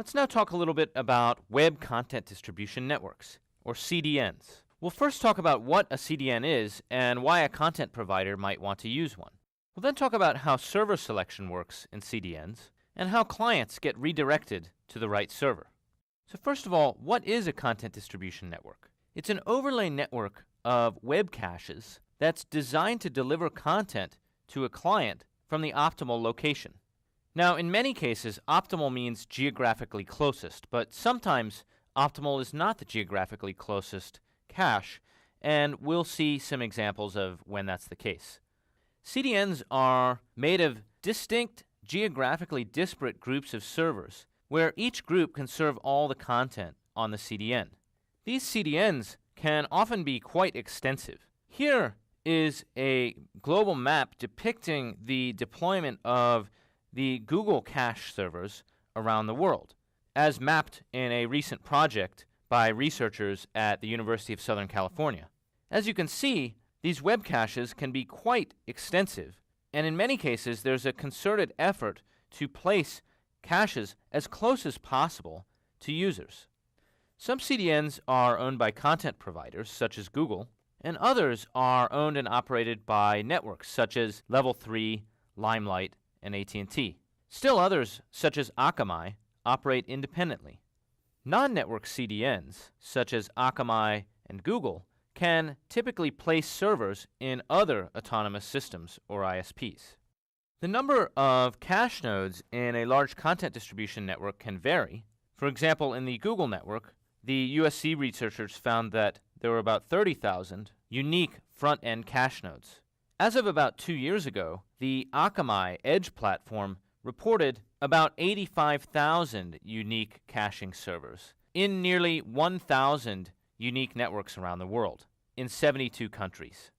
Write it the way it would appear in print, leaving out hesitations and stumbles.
Let's now talk a little bit about Web Content Distribution Networks, or CDNs. We'll first talk about what a CDN is and why a content provider might want to use one. We'll then talk about how server selection works in CDNs and how clients get redirected to the right server. So first of all, what is a content distribution network? It's an overlay network of web caches that's designed to deliver content to a client from the optimal location. Now, in many cases, optimal means geographically closest, but sometimes optimal is not the geographically closest cache, and we'll see some examples of when that's the case. CDNs are made of distinct, geographically disparate groups of servers, where each group can serve all the content on the CDN. These CDNs can often be quite extensive. Here is a global map depicting the deployment of the Google cache servers around the world, as mapped in a recent project by researchers at the University of Southern California. As you can see, these web caches can be quite extensive, and in many cases there's a concerted effort to place caches as close as possible to users. Some CDNs are owned by content providers, such as Google, and others are owned and operated by networks, such as Level 3, Limelight, and AT&T. Still others, such as Akamai, operate independently. Non-network CDNs, such as Akamai and Google, can typically place servers in other autonomous systems or ISPs. The number of cache nodes in a large content distribution network can vary. For example, in the Google network, the USC researchers found that there were about 30,000 unique front-end cache nodes. As of about 2 years ago, the Akamai Edge platform reported about 85,000 unique caching servers in nearly 1,000 unique networks around the world in 72 countries.